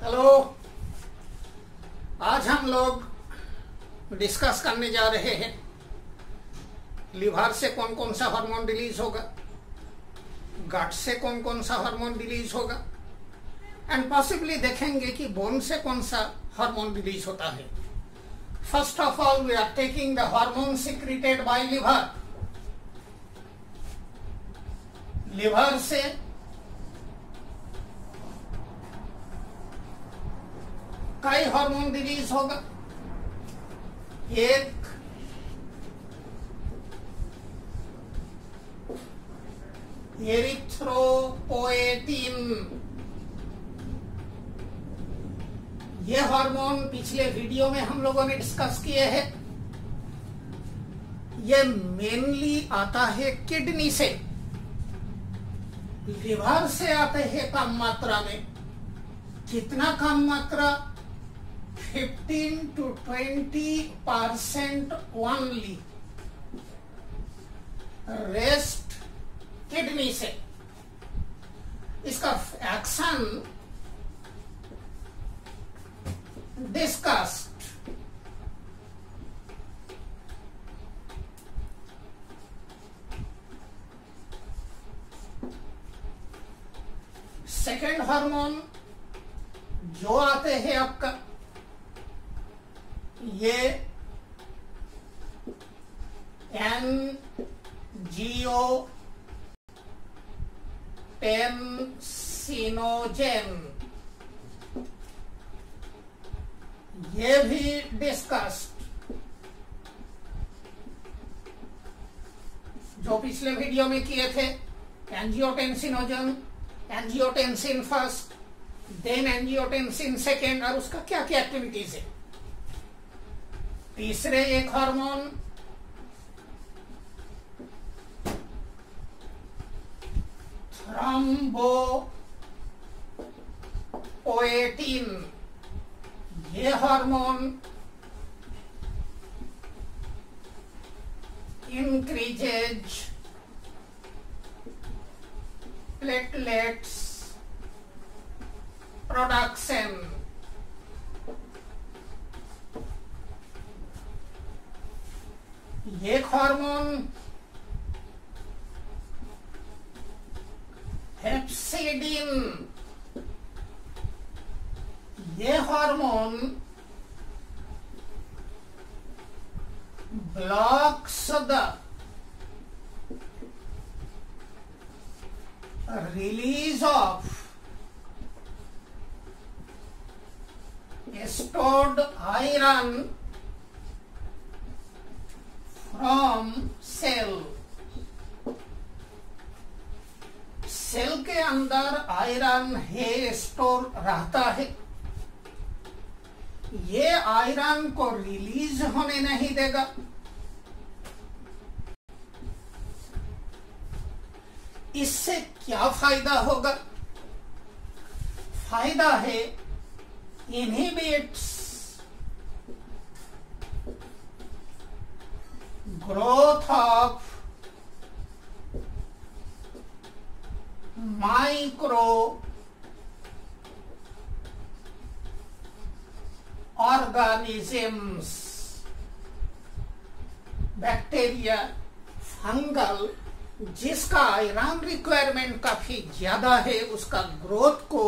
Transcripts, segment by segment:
Hello. आज हम लोग डिस्कस करने जा रहे हैं लिवर से कौन कौन सा हार्मोन रिलीज होगा, गट से कौन कौन सा हार्मोन रिलीज होगा एंड पॉसिबली देखेंगे कि बोन से कौन सा हार्मोन रिलीज होता है। First of all we are taking the hormone secreted by liver. Liver से कई हार्मोन रिलीज होगा। एक एरिथ्रोपोएटिन, ये हार्मोन पिछले वीडियो में हम लोगों ने डिस्कस किए हैं। ये मेनली आता है किडनी से, लिवर से आते हैं कम मात्रा में। कितना कम मात्रा? 15 to 20% ओनली। रेस्ट किडनी से। इसका एक्शन डिस्कस्ड। सेकेंड हार्मोन जो आते हैं आपका, ये एंजियोटेंसिनोजेन, ये भी डिस्कस्ड। जो पिछले वीडियो में किए थे, angiotensinogen, angiotensin first, then angiotensin second, और उसका क्या क्या एक्टिविटीज है। तीसरे एक हार्मोन थ्रोम्बोपोएटिन, ये हार्मोन इंक्रीजेज प्लेटलेट्स प्रोडक्शन। एक हार्मोन हेप्सिडिन, ये hormone blocks the release of stored iron from cell। Cell के अंदर आयरन है, स्टोर रहता है। ये आयरन को रिलीज होने नहीं देगा। इससे क्या फायदा होगा? फायदा है inhibits growth of microorganisms, bacteria, fungal, जिसका आयरन रिक्वायरमेंट काफी ज्यादा है, उसका ग्रोथ को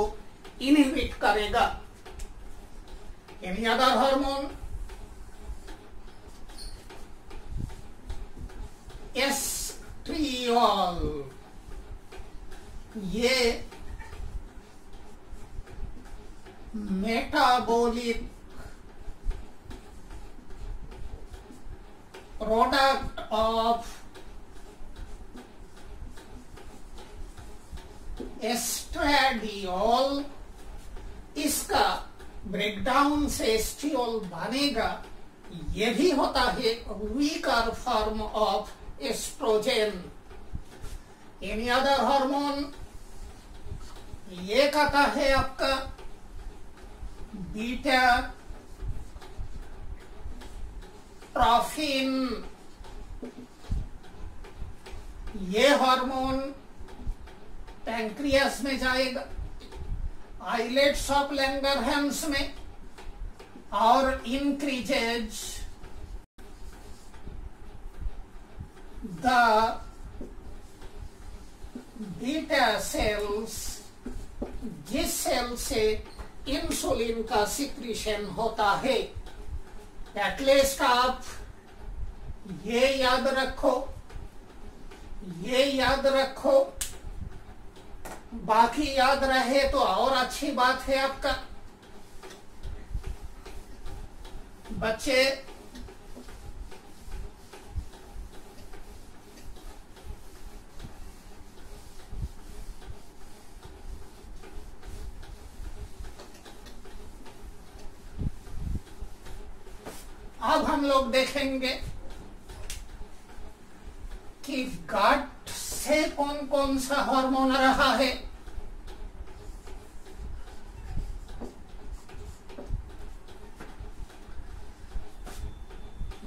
इनहिबिट करेगा। Any other hormone? एस्ट्रियोल, ये मेटाबॉलिक प्रोडक्ट ऑफ एस्ट्रेडियोल, इसका ब्रेकडाउन से एस्ट्रियोल बनेगा। ये भी होता है weaker form of estrogen. Any other hormone? ये कहता है आपका बीटा ट्रोफिन, ये हार्मोन पैंक्रियास में जाएगा। आइलेट्स ऑफ लैंगरहैंस में और इंक्रीजेज द बीटा सेल्स, जिस सेल से इंसुलिन का सिक्रीशन होता है। एटलीस्ट आप ये याद रखो, ये याद रखो, बाकी याद रहे तो और अच्छी बात है आपका। बच्चे अब हम लोग देखेंगे कि गट से कौन कौन सा हार्मोन रहा है।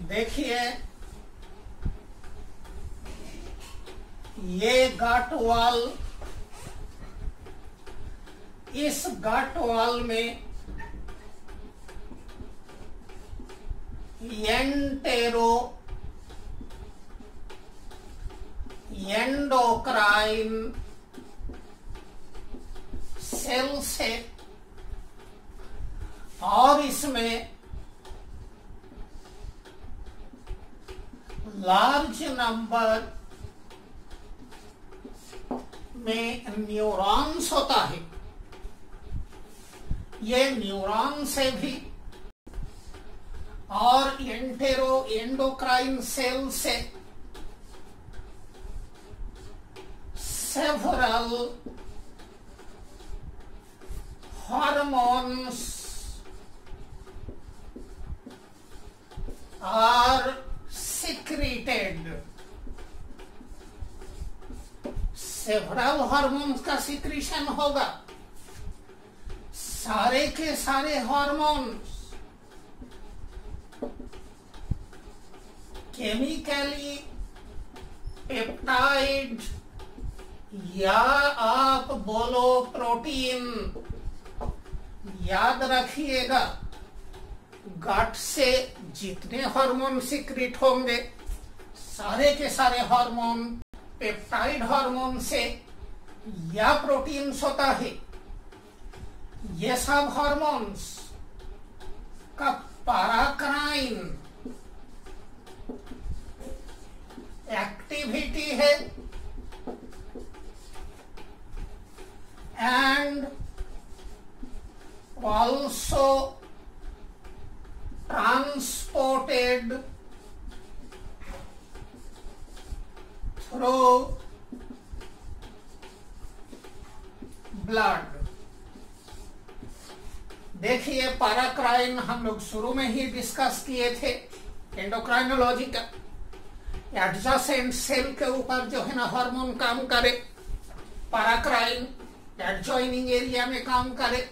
देखिए, ये गट वॉल, इस गट वॉल में एंटेरो एंडोक्राइन सेल्स है और इसमें लार्ज नंबर में न्यूरॉन्स होता है। ये न्यूरॉन से भी और एंटेरो एंडोक्राइन सेल से several hormones are secreted. Several hormones का सिक्रीशन होगा। सारे के सारे हार्मोन्स केमिकली पेप्टाइड या आप बोलो प्रोटीन, याद रखिएगा गट से जितने हार्मोन सिक्रीट होंगे सारे के सारे हार्मोन पेप्टाइड हार्मोन से या प्रोटीन्स होता है। ये सब हार्मोन्स का पैराक्राइन एक्टिविटी है and also transported through blood। देखिए, पैराक्राइन हम लोग शुरू में ही डिस्कस किए थे एंडोक्राइनोलॉजी का। एडजेसेंट सेल के ऊपर जो है ना हार्मोन काम करे, पैराक्राइन एडजॉइनिंग एरिया में काम करे।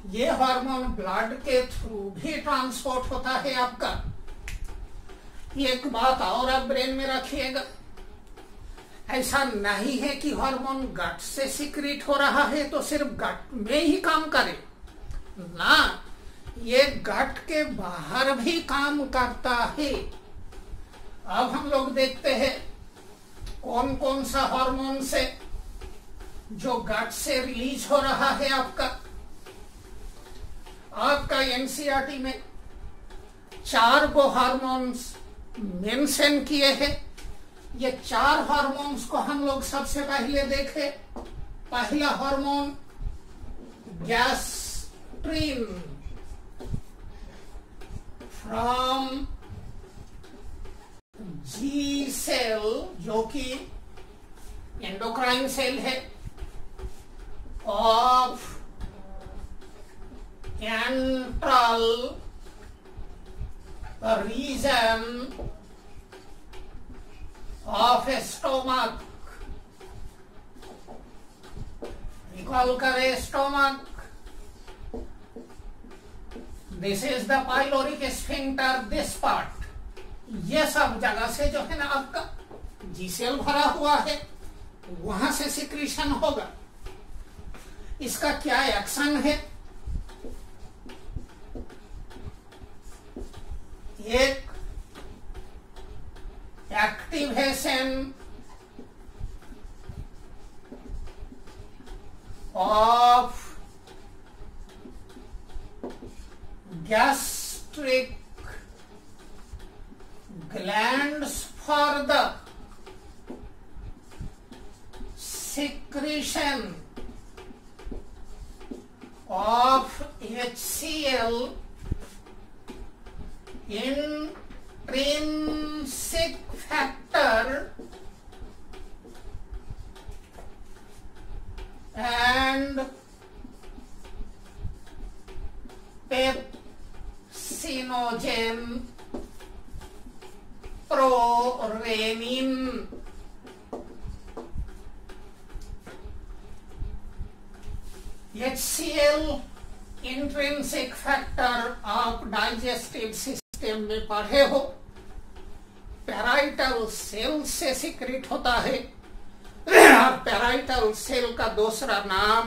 ये हार्मोन ब्लड के थ्रू भी ट्रांसपोर्ट होता है आपका। एक बात और आप ब्रेन में रखिएगा, ऐसा नहीं है कि हार्मोन गट से सिक्रीट हो रहा है तो सिर्फ गट में ही काम करे ना, ये गट के बाहर भी काम करता है। अब हम लोग देखते हैं कौन कौन सा हार्मोन से जो गट से रिलीज हो रहा है। आपका एनसीईआरटी में 4 गो हार्मोन्स मेंशन किए हैं। ये 4 हार्मोन्स को हम लोग सबसे पहले देखें। पहला hormone gastrin from G cell, जो कि एंडोक्राइन सेल है, of antral region of stomach. Recall करें stomach, this is the pyloric sphincter, this part. ये सब जगह से जो है ना आपका जी सेल भरा हुआ है, वहां से सिक्रीशन होगा। इसका क्या एक्शन है? एक activation of gastric glands for the secretion of HCl, intrinsic factor, and pepsinogen prorenin. HCl intrinsic factor आप डाइजेस्टिव सिस्टम में पढ़े हो, पैराइटल सेल से सिक्रिट होता है। और पैराइटल सेल का दूसरा नाम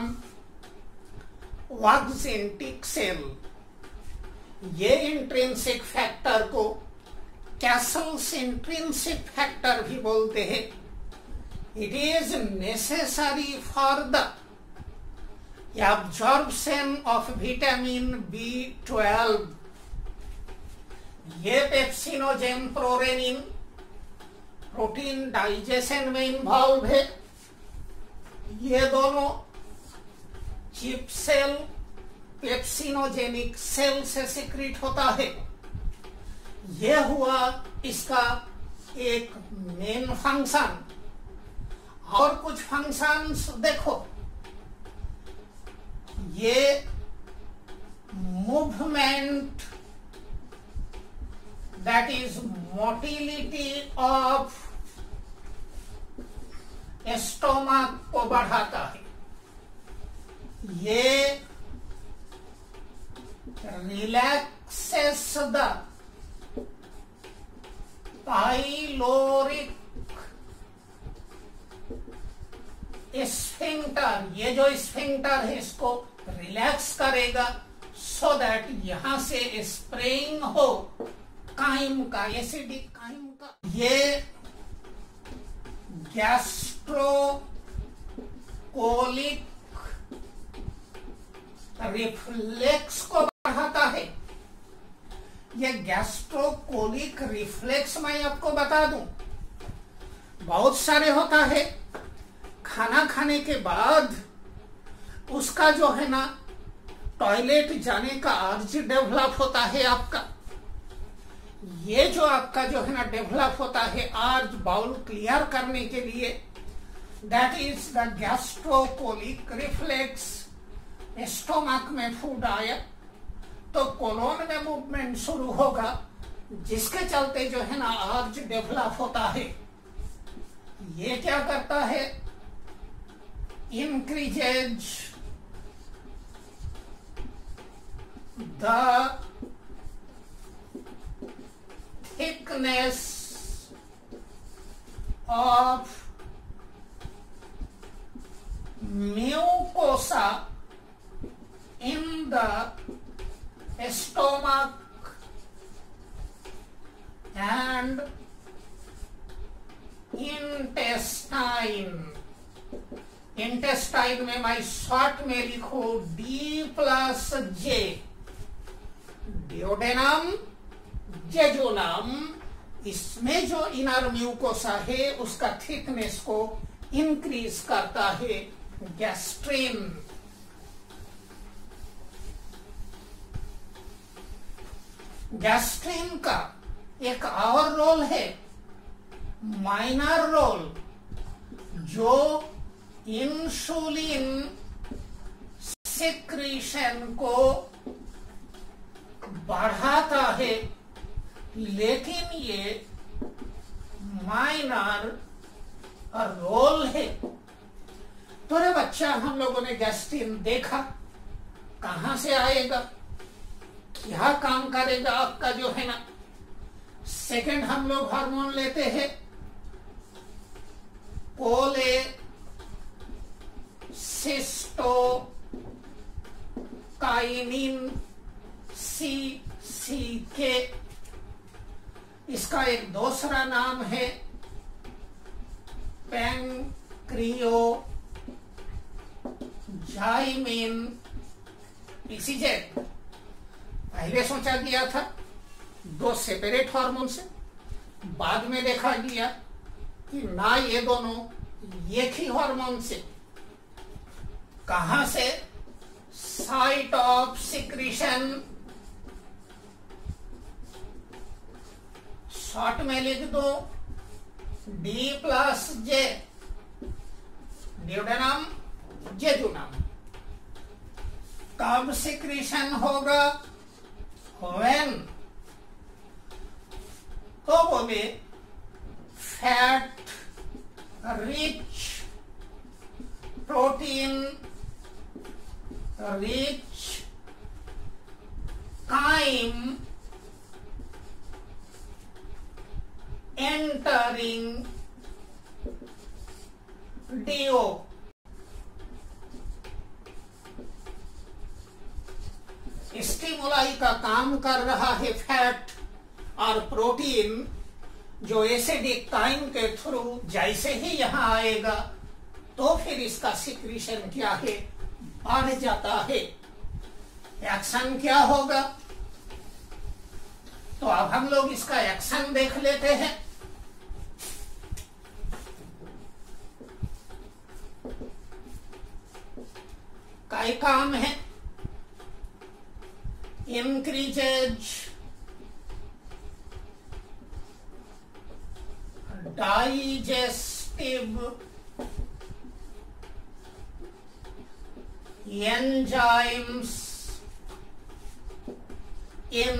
वाक्जेंटिक सेल। ये इंट्रिंसिक फैक्टर को कैसल्स इंट्रिंसिक फैक्टर भी बोलते हैं। It is necessary for the absorption of vitamin B12। ये पेप्सिनोजेन प्रोरेनिन प्रोटीन डाइजेशन में इन्वॉल्व है। ये दोनों चिप सेल पेप्सिनोजेनिक सेल से सिक्रीट होता है। ये हुआ इसका एक मेन फंक्शन। और कुछ फंक्शंस देखो, ये movement that is motility of stomach को बढ़ाता है। ये रिलैक्सेस द पाइलोरिक स्फिंक्टर। ये जो स्फिंक्टर है इसको रिलैक्स करेगा सो दैट यहां से स्प्रेइंग हो काइम का, एसिडिक काइम का। ये गैस्ट्रोकोलिक रिफ्लेक्स को बढ़ाता है। ये गैस्ट्रोकोलिक रिफ्लेक्स मैं आपको बता दूं, बहुत सारे होता है। खाना खाने के बाद उसका जो है ना टॉयलेट जाने का अर्ज डेवलप होता है आपका। ये जो आपका जो है ना डेवलप होता है अर्ज बाउल क्लियर करने के लिए, that is the gastrocolic reflex. Stomach में फूड आया तो कोलोन में मूवमेंट शुरू होगा, जिसके चलते जो है ना अर्ज डेवलप होता है। ये क्या करता है? Increases the thickness of mucosa in the stomach and intestine। Intestine में मैं शॉर्ट में लिखू D+J। डियोडेनम, जेजुनम, इसमें जो इनर म्यूकोसा है उसका थिकनेस को इंक्रीज करता है गैस्ट्रिन। गैस्ट्रिन का एक और रोल है, माइनर रोल, जो इंसुलिन सिक्रीशन को बढ़ाता है, लेकिन ये माइनर रोल है। तो रे बच्चा, हम लोगों ने गैस्ट्रिन देखा, कहां से आएगा, क्या काम करेगा आपका जो है ना। सेकंड हम लोग हार्मोन लेते हैं कोलेसिस्टोनिन। Kinin CCK। इसका एक दूसरा नाम है पैंक्रियोजाइमिन PCZ। पहले सोचा गया था दो सेपरेट हार्मोन से, बाद में देखा गया कि ना, ये दोनों एक ही हार्मोन से। कहां से? साइट ऑफ सिक्रीशन, शॉर्ट में लिख दो D+J, ड्यूडेनम जेजुनम। कब सिक्रीशन होगा? व्हेन, तो बोले fat rich, protein rich chyme entering DO। Stimuli का काम कर रहा है फैट और प्रोटीन, जो एसिडिक काइम के थ्रू जैसे ही यहां आएगा तो फिर इसका सिक्रीशन क्या है? बढ़ जाता है। एक्शन क्या होगा? तो अब हम लोग इसका एक्शन देख लेते हैं। काय काम है? इंक्रीजेज डाइजेस्टिव एंजाइम्स इन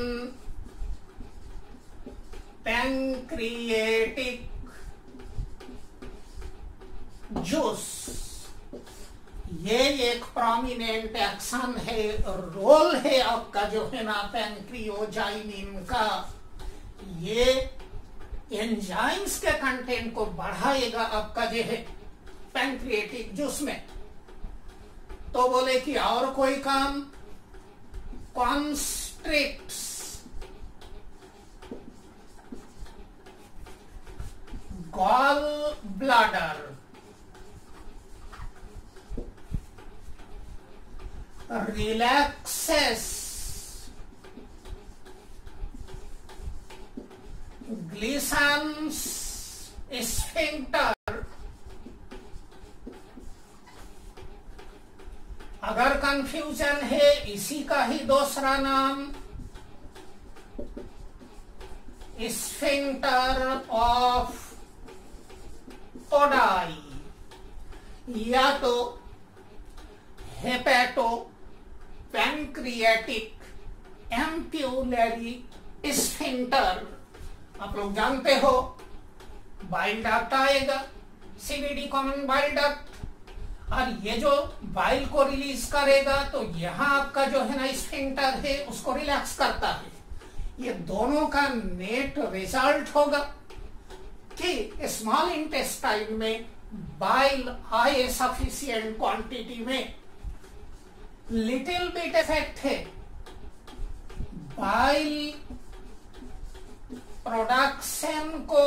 पैंक्रिएटिक जूस। ये एक प्रोमिनेंट एक्शन है, रोल है आपका जो है ना पैंक्रियोजाइमिन का। ये एंजाइम्स के कंटेंट को बढ़ाएगा आपका जो है पैंक्रिएटिक जूस में। तो बोले कि और कोई काम? Constricts gall bladder, relaxes Glisson's sphincter. अगर कंफ्यूजन है, इसी का ही दूसरा नाम स्फिंक्टर ऑफ ओडाई, या तो हेपेटो पैंक्रियाटिक एम्प्यूलरी स्फिंक्टर। आप लोग जानते हो बाइल डक्ट आएगा, CVD कॉमन बाइल डक्ट, और ये जो बाइल को रिलीज करेगा तो यहाँ आपका जो है ना स्फिंक्टर है उसको रिलैक्स करता है। ये दोनों का नेट रिजल्ट होगा कि स्मॉल इंटेस्टाइन में बाइल आए सफिशिएंट क्वांटिटी में। लिटिल बिट इफेक्ट है, बाइल प्रोडक्शन को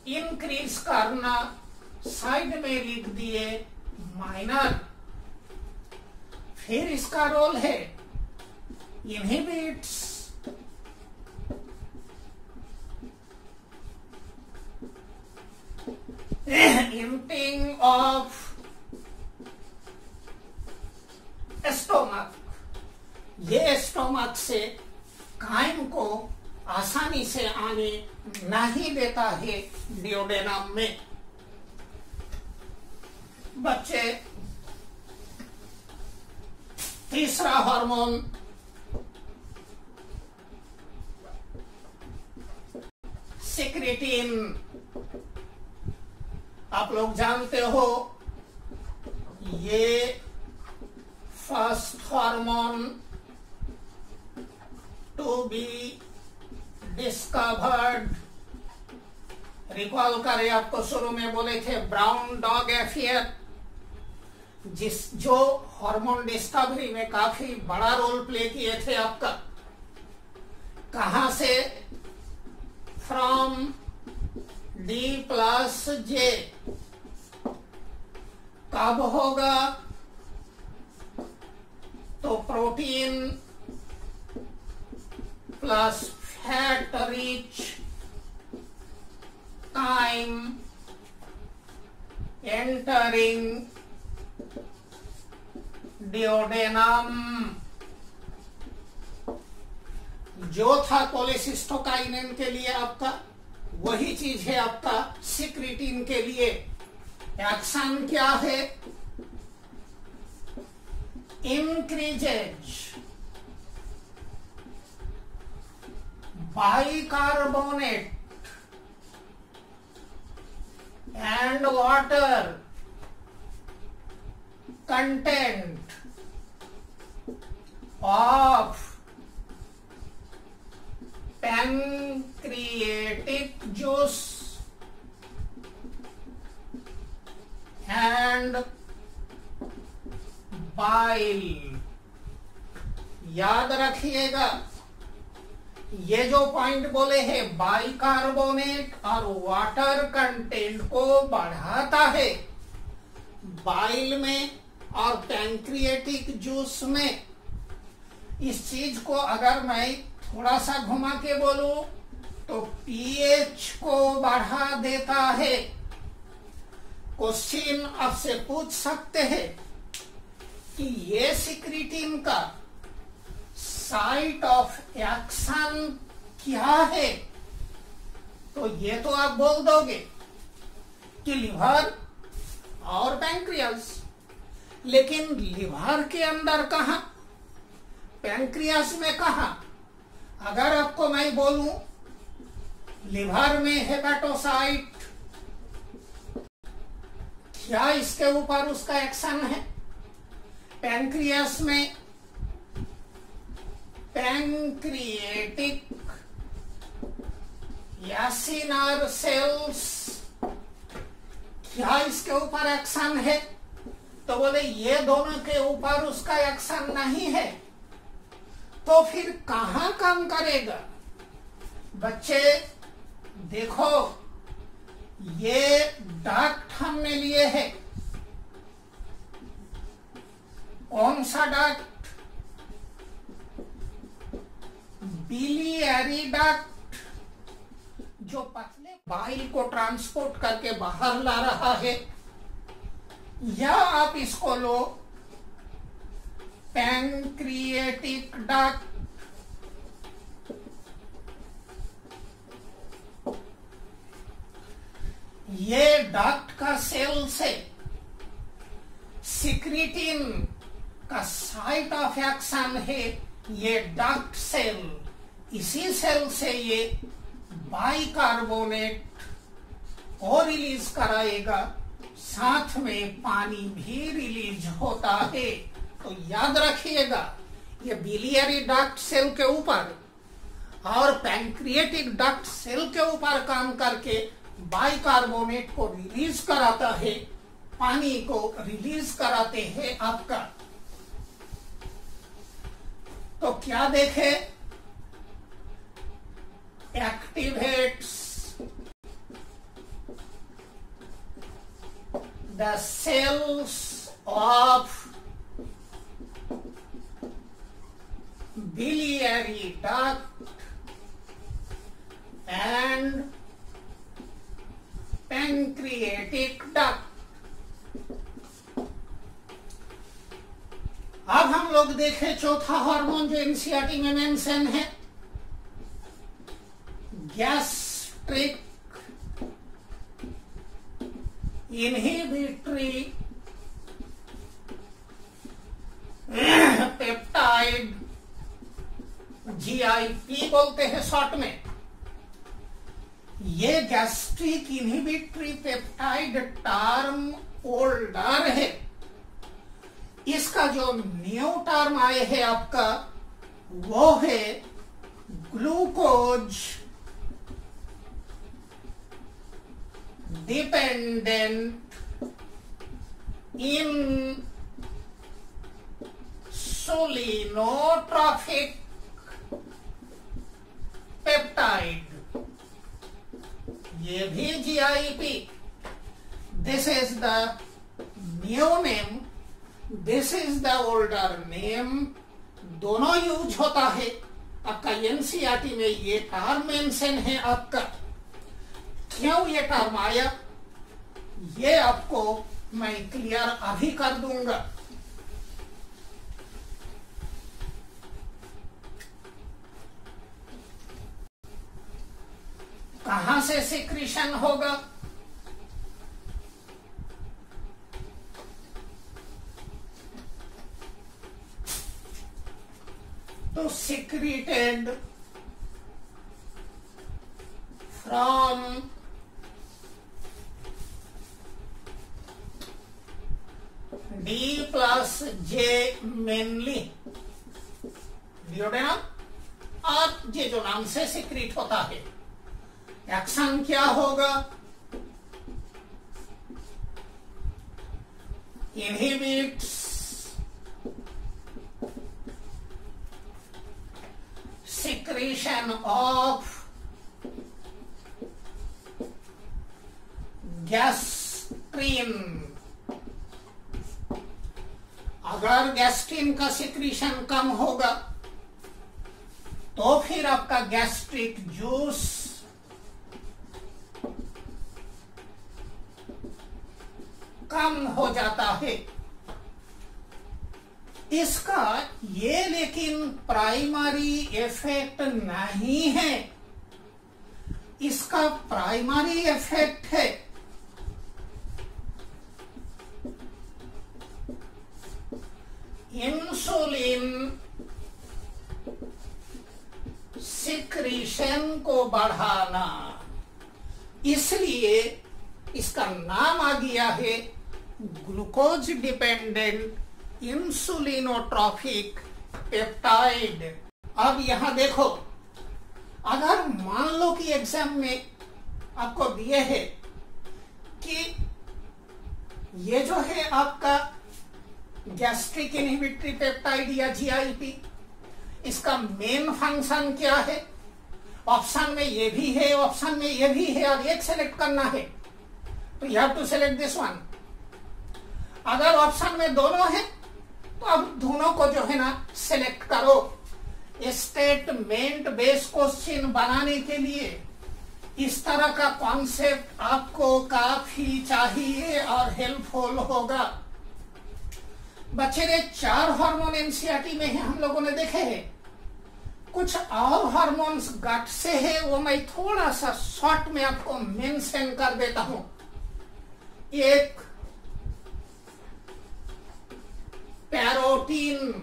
इंक्रीज करना, साइड में लिख दिए माइनर। फिर इसका रोल है इनहिबिट्स emptying of स्टोमक। ये स्टोमक से काइम को आसानी से आने नहीं देता है डियोडेनम में। बच्चे, तीसरा हार्मोन सिक्रेटिन। आप लोग जानते हो ये first hormone to be discovered. Recall करें, आपको शुरू में बोले थे ब्राउन डॉग एफियर। जो हार्मोन डिस्कवरी में काफी बड़ा रोल प्ले किए थे आपका, कहां से, फ्रॉम डी प्लस जे, कब होगा, तो protein plus fat rich time entering duodenum, जो था कोलेसिस्टोकाइनेन के लिए आपका, वही चीज है आपका सिक्रिटिन के लिए। एक्शन क्या है, increases bicarbonate and water content of pancreatic juice and bile। याद रखिएगा, ये जो पॉइंट बोले हैं बाइकार्बोनेट और वाटर कंटेंट को बढ़ाता है बाइल में और पैंक्रिएटिक जूस में। इस चीज को अगर मैं थोड़ा सा घुमा के बोलूं तो पीएच को बढ़ा देता है। क्वेश्चन आपसे पूछ सकते हैं कि ये सिक्रिटिन का साइट ऑफ एक्शन क्या है, तो ये तो आप बोल दोगे कि लिवर और पैंक्रियास, लेकिन लिवर के अंदर कहां, पैंक्रियास में कहां? अगर आपको मैं बोलूं लिवर में हेपेटोसाइट, क्या इसके ऊपर उसका एक्शन है? पैंक्रियास में पैंक्रिएटिक यासिनर सेल्स, क्या इसके ऊपर एक्शन है? तो बोले ये दोनों के ऊपर उसका एक्शन नहीं है, तो फिर कहां काम करेगा? बच्चे देखो, ये डक्ट हमने लिए है, कौन सा डक्ट? बिलियरी डक्ट, जो पतले बाइल को ट्रांसपोर्ट करके बाहर ला रहा है, या आप इसको लो पैंक्रिएटिक डक्ट। ये डक्ट का सेल से सिक्रिटिन का साइट ऑफ एक्शन है, ये डक्ट सेल। इसी सेल से ये बाइकार्बोनेट को रिलीज कराएगा, साथ में पानी भी रिलीज होता है। तो याद रखिएगा, ये बिलियरी डक्ट सेल के ऊपर और पैंक्रिएटिक डक्ट सेल के ऊपर काम करके बाइकार्बोनेट को रिलीज कराता है, पानी को रिलीज कराते हैं आपका। तो क्या देखे, activates the cells of biliary duct and pancreatic duct। अब हम लोग देखें चौथा हार्मोन जो एनसीईआरटी में मेंशन है, गैस्ट्रिक इनहिबिटरी पेप्टाइड, GIP बोलते हैं शॉर्ट में। ये gastric inhibitory peptide term older है, इसका जो न्यू टर्म आए है आपका वो है ग्लूकोज डिपेंडेंट इंसुलिनोट्रॉफिक पेप्टाइड, ये भी GIP। This is the new name, this is the older name, दोनों यूज होता है। आपका NCERT में ये टर्म मेंशन है। आपका क्यों ये टर्म आया ये आपको मैं क्लियर अभी कर दूंगा। कहां से सिक्रीशन होगा? तो secreted from D plus J mainly duodenum, और ये जो नाम से सिक्रीट होता है। एक्शन क्या होगा? Inhibits secretion of gastrin. अगर गैस्ट्रिन का सिक्रीशन कम होगा तो फिर आपका गैस्ट्रिक जूस कम हो जाता है। इसका ये लेकिन प्राइमरी इफेक्ट नहीं है। इसका प्राइमरी इफेक्ट है इंसुलिन सिक्रीशन को बढ़ाना। इसलिए इसका नाम आ गया है ग्लूकोज डिपेंडेंट इंसुलिनोट्रॉफिक पेप्टाइड। अब यहां देखो, अगर मान लो कि एग्जाम में आपको दिए है कि ये जो है आपका गैस्ट्रिक इनहिबिटरी पेप्टाइड या GIP, इसका मेन फंक्शन क्या है? ऑप्शन में ये भी है, ऑप्शन में ये भी है, और एक सेलेक्ट करना है, तो you have to select this one. अगर ऑप्शन में दोनों है तो अब दोनों को जो है ना सेलेक्ट करो। स्टेटमेंट बेस्ड क्वेश्चन बनाने के लिए इस तरह का कॉन्सेप्ट आपको काफी चाहिए और हेल्पफुल होगा। बच्चे ने 4 हार्मोन NCERT में है, हम लोगों ने देखे हैं। कुछ और हार्मोन्स गट से है, वो मैं थोड़ा सा शॉर्ट में आपको मेंशन कर देता हूं। एक पैरोटीन,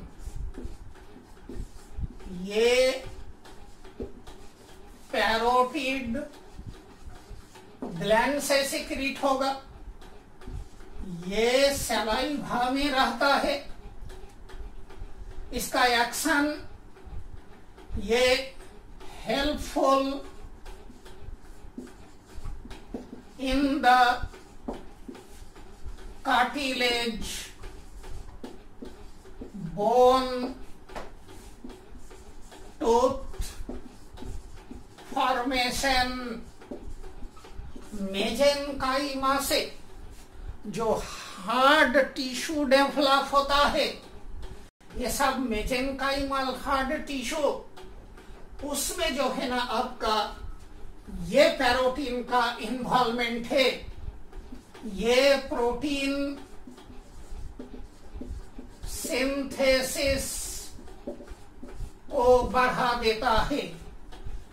ये पैरोटिड ग्लैंड से सिक्रीट होगा, ये सलाइवा में रहता है। इसका एक्शन ये helpful in the cartilage bone tooth formation. Mesenchyma से जो हार्ड टिश्यू डेवलप होता है, ये सब मेजेनकाइमल हार्ड टिश्यू, उसमें जो है ना आपका ये पैरोटीन का इन्वॉल्वमेंट है। ये प्रोटीन सिंथेसिस को बढ़ा देता है।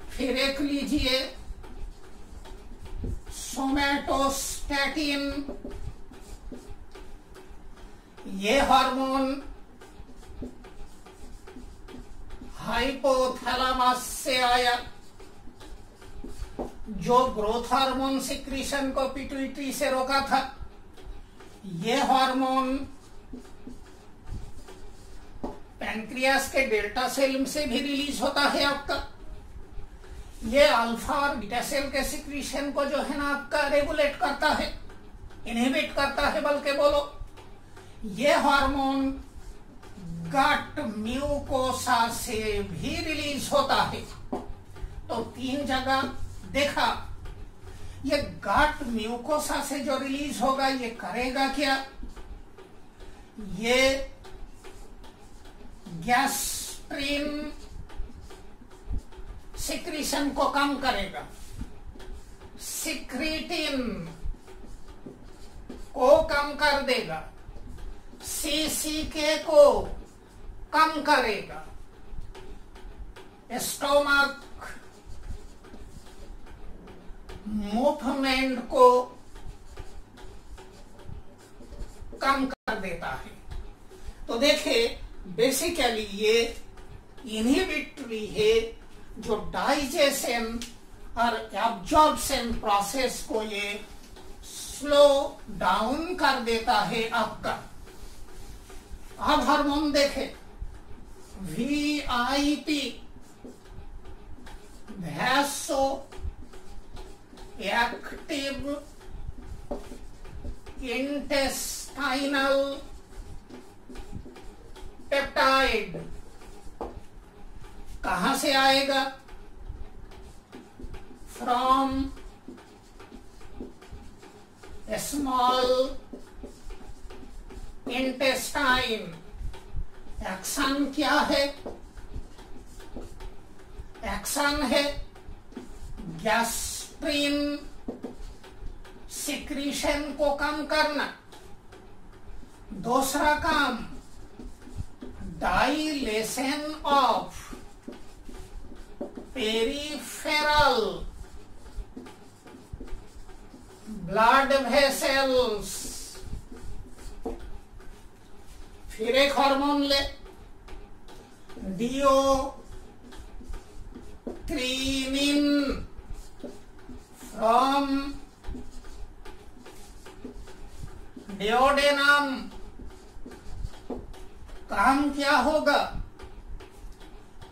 फिर एक लीजिए सोमैटोस्टैटिन, ये हार्मोन हाइपोथैलेमस से आया, जो ग्रोथ हार्मोन सिक्रीशन को पिट्यूटरी से रोका था। ये हार्मोन पैंक्रियास के डेल्टा सेल से भी रिलीज होता है आपका। ये अल्फा और बीटा सेल के सिक्रीशन को जो है ना आपका रेगुलेट करता है, इनहिबिट करता है बल्कि बोलो। ये हार्मोन गट म्यूकोसा से भी रिलीज होता है। तो 3 जगह देखा। ये गट म्यूकोसा से जो रिलीज होगा ये करेगा क्या? ये गैस्ट्रिन सिक्रीशन को कम करेगा, सिक्रीटिन को कम कर देगा, सीसीके को कम करेगा, स्टोमक मूवमेंट को कम कर देता है। तो देखिए बेसिकली ये इनहिबिटरी है जो डाइजेशन और एब्जॉर्प्शन प्रोसेस को ये स्लो डाउन कर देता है आपका। अब हार्मोन देखे VIP vaso active intestinal peptide कहां से आएगा? From small intestine. एक्शन क्या है? एक्शन है गैस्ट्रिन सिक्रीशन को कम करना। दूसरा काम dilation of peripheral blood vessels. फिर एक हार्मोन ले डिओक्रीनिन फ्रॉम डिओडेनम। काम क्या होगा?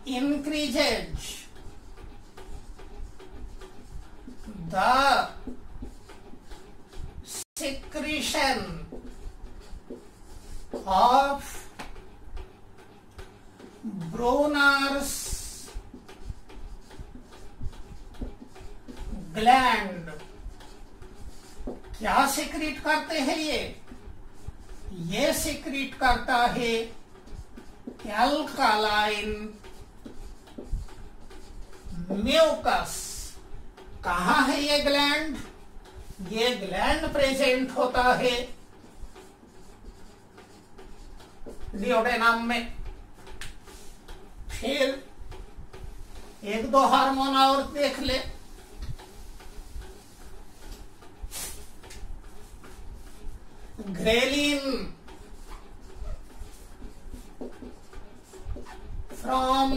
Increases the secretion of Brunner's gland। क्या सिक्रीट करते हैं ये सिक्रीट करता है एल्कालाइन म्यूकस। कहाँ है ये ग्लैंड? ये ग्लैंड प्रेजेंट होता है डिओडेनम में। फिर 1-2 हार्मोन और देख ले। Ghrelin from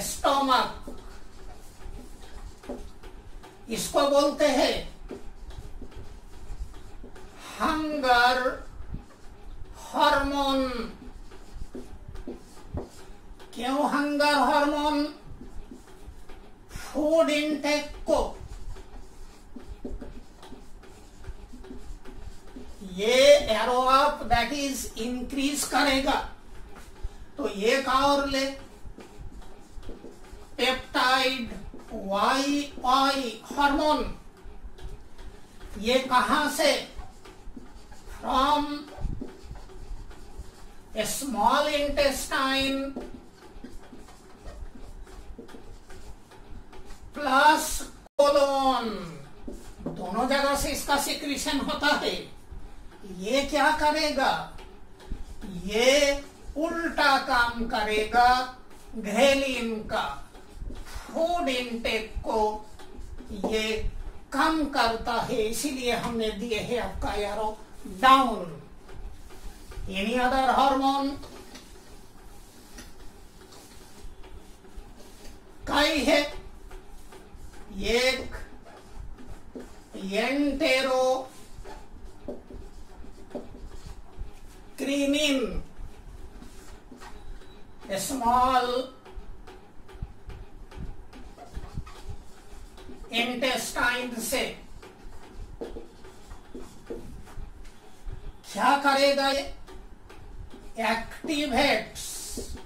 stomach. इसको बोलते हैं हंगर हार्मोन। क्यों हंगर हार्मोन? फूड इनटेक को ये arrow up that is increase करेगा। तो एक और ले पेप्टाइड YY हार्मोन। ये कहां से? From small intestine plus colon. दोनों जगह से इसका सिक्रीशन होता है। ये क्या करेगा? ये उल्टा काम करेगा ग्रेलिन का। फूड इनटेक को ये कम करता है, इसीलिए हमने दिए हैं आपका यारो डाउन। Any other hormone? कई है। एक एंटेरो क्रीनिन स्मॉल इंटेस्टाइन से क्या करेगा? ये activates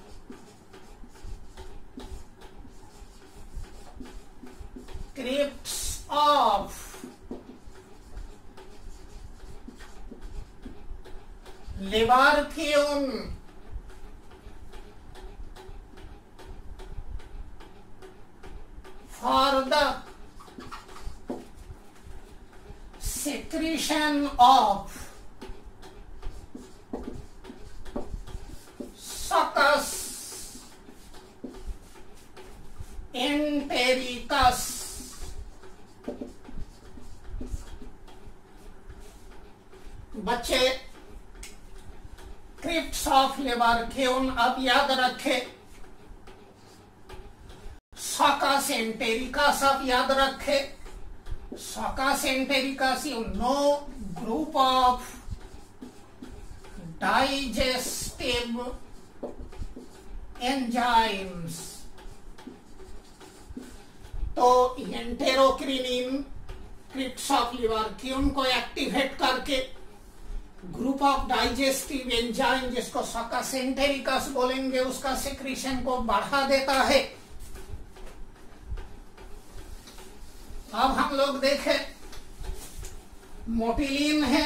crypts of Levarchion for the secretion of succus entericus. बच्चे, क्रिप्ट्स ऑफ लेवार्कियन अब याद रखे, सॉकस एंटेरिकस अब याद रखे। Succus entericus, you know, group of digestive enzymes. तो एंटेरोक्रिनिन क्रिप्ट्स ऑफ लेवार्कियन को एक्टिवेट करके ग्रुप ऑफ डाइजेस्टिव एंजाइम, जिसको सॉकस एंटेरिकस बोलेंगे, उसका सिक्रीशन को बढ़ा देता है। अब हम लोग देखें, मोटिलिन है,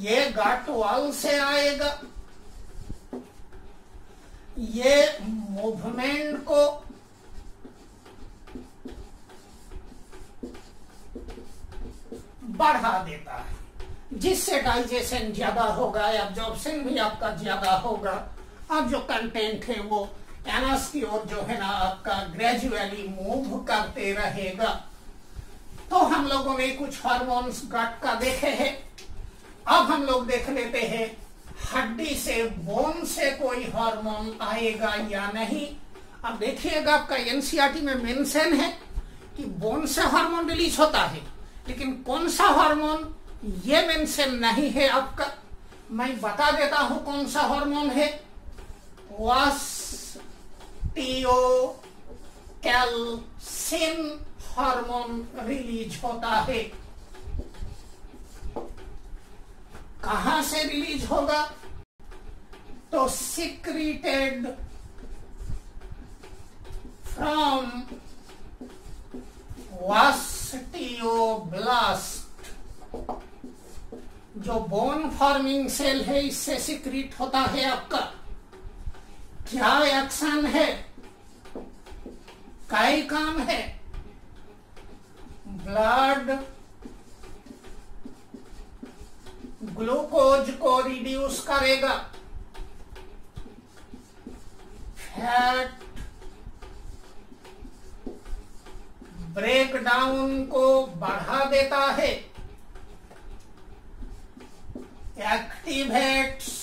ये गट वॉल से आएगा, ये मूवमेंट को बढ़ा देता है, जिससे डाइजेशन ज्यादा होगा, एब्जॉर्प्शन भी आपका ज्यादा होगा। अब जो कंटेंट है वो एनस की ओर जो है ना आपका ग्रेजुअली मूव करते रहेगा। तो हम लोगों ने कुछ हार्मोन्स गट का देखे हैं। अब हम लोग देख लेते हैं हड्डी से, बोन से कोई हार्मोन आएगा या नहीं। अब देखिएगा, आपका एनसीईआरटी में मेंशन है कि बोन से हार्मोन रिलीज होता है, लेकिन कौन सा हार्मोन ये मेंशन नहीं है आपका। मैं बता देता हूं कौन सा हार्मोन है। ऑस्टियोकैल्सिन हार्मोन रिलीज होता है। कहां से रिलीज होगा? तो सिक्रीटेड फ्रॉम ऑस्टियोब्लास्ट, जो बोन फॉर्मिंग सेल है, इससे सिक्रीट होता है आपका। क्या एक्शन है, काय काम है? ब्लड ग्लूकोज को रिड्यूस करेगा, फैट ब्रेक डाउन को बढ़ा देता है, एक्टिवेट्स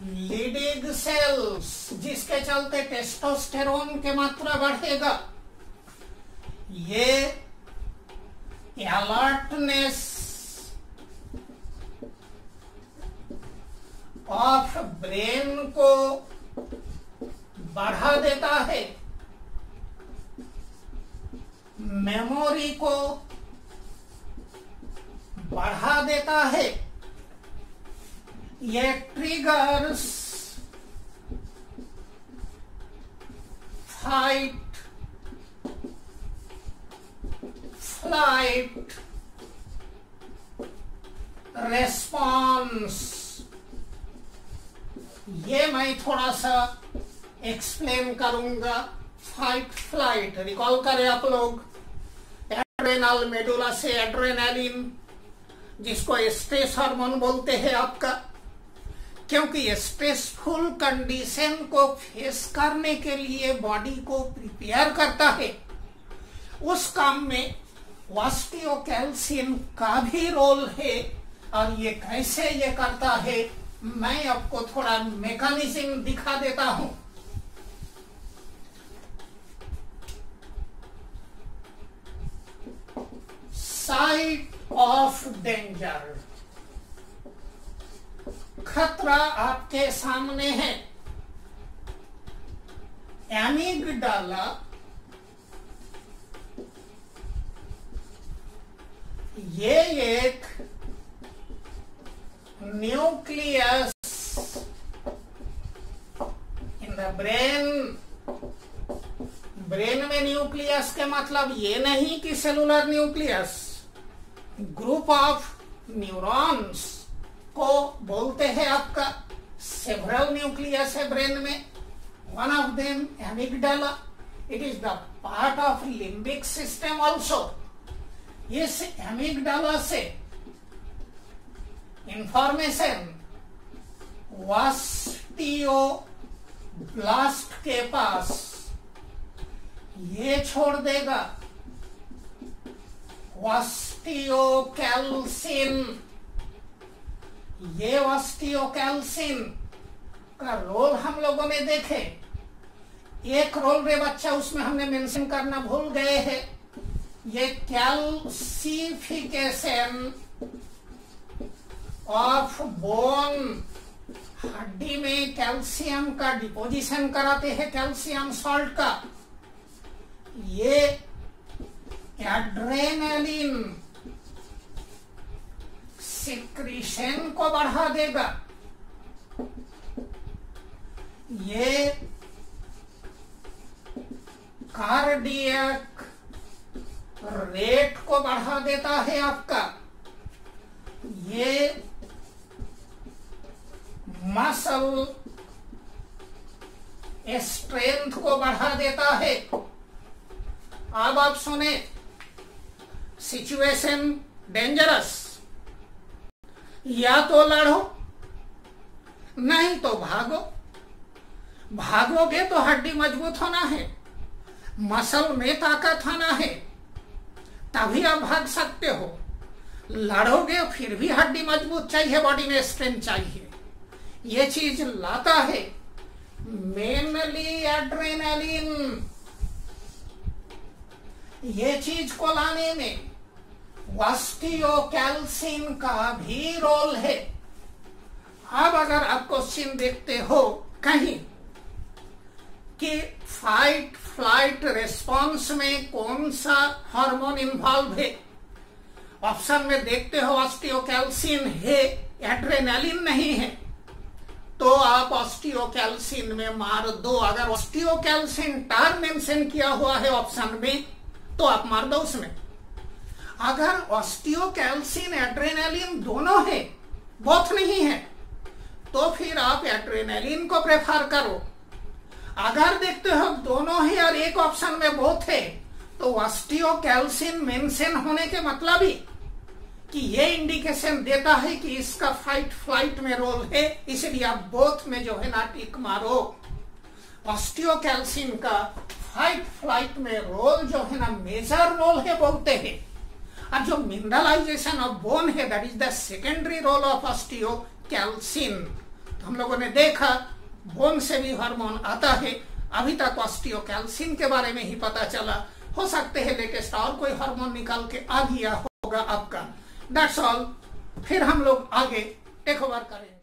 लीडिंग सेल्स, जिसके चलते टेस्टोस्टेरोन की मात्रा बढ़ेगा। ये अलर्टनेस ऑफ ब्रेन को बढ़ा देता है, मेमोरी को बढ़ा देता है। ये ट्रिगर्स फाइट फ्लाइट रेस्पॉन्स। ये मैं थोड़ा सा एक्सप्लेन करूंगा। फाइट फ्लाइट रिकॉल करें आप लोग, एड्रेनल मेडुला से एड्रेनालिन, जिसको स्ट्रेस हार्मोन बोलते हैं आपका, क्योंकि स्ट्रेसफुल कंडीशन को फेस करने के लिए बॉडी को प्रिपेयर करता है। उस काम में ऑस्टियोकैल्सिन का भी रोल है। और ये कैसे ये करता है, मैं आपको थोड़ा मैकेनिज्म दिखा देता हूं। साइट ऑफ डेंजर, खतरा आपके सामने है। एमिगडाला ये एक nucleus in the brain. Brain में न्यूक्लियस के मतलब ये नहीं कि cellular nucleus, group of neurons को बोलते हैं आपका। सेवरल न्यूक्लियस है ब्रेन में। One of them amygdala, it is the part of limbic system also. इस एमिगडाला से इंफॉर्मेशन ऑस्टियोब्लास्ट के पास ये छोड़ देगा। ऑस्टियोकैल्सिन, ये ऑस्टियोकैल्सिन का रोल हम लोगों ने देखे। एक रोल रे बच्चा उसमें हमने मेंशन करना भूल गए हैं। ये कैल्सिफिकेशन ऑफ बोन, हड्डी में कैल्शियम का डिपोजिशन कराते हैं, कैल्शियम सॉल्ट का। ये एड्रेनालिन सिक्रीशन को बढ़ा देगा। ये कार्डियक रेट को बढ़ा देता है आपका। ये मसल स्ट्रेंथ को बढ़ा देता है। अब आप सुने, सिचुएशन डेंजरस, या तो लड़ो नहीं तो भागो। भागोगे तो हड्डी मजबूत होना है, मसल में ताकत होना है, तभी आप भाग सकते हो। लड़ोगे फिर भी हड्डी मजबूत चाहिए, बॉडी में स्ट्रेंथ चाहिए। ये चीज लाता है मेनली एड्रेनालिन। ये चीज को लाने में ऑस्टियोकैल्सिन का भी रोल है। अब अगर आप क्वेश्चन देखते हो कहीं कि फाइट फ्लाइट रिस्पॉन्स में कौन सा हार्मोन इन्वॉल्व है, ऑप्शन में देखते हो ऑस्टियोकैल्सिन है, एड्रेनालिन नहीं है, तो आप ऑस्टियोकैल्सिन में मार दो। अगर ऑस्टियोकैल्सिन टर्म मेंशन किया हुआ है ऑप्शन में तो आप मार दो उसमें। अगर ऑस्टियोकैल्सिन एड्रेनालिन दोनों है, बोथ नहीं है, तो फिर आप एड्रेनालिन को प्रेफर करो। अगर देखते हो दोनों है और एक ऑप्शन में बोथ है, तो ऑस्टियोकैल्सिन मेंशन होने के मतलब ही कि ये इंडिकेशन देता है कि इसका फाइट फ्लाइट में रोल है, इसलिए आप बोथ में जो है ना टिक मारो। ऑस्टियोकैल्सिन का फाइट फ्लाइट में रोल जो है ना मेजर रोल है बोलते हैं। और जो मिनरलाइजेशन ऑफ बोन है, that is the secondary role of osteocalcin. तो हम लोगों ने देखा बोन से भी हार्मोन आता है। अभी तक ऑस्टियोकैल्सिन के बारे में ही पता चला, हो सकते हैं लेटेस्ट और कोई हार्मोन निकाल के आ गया होगा आपका। That's all. फिर हम लोग आगे टेक ओवर करेंगे।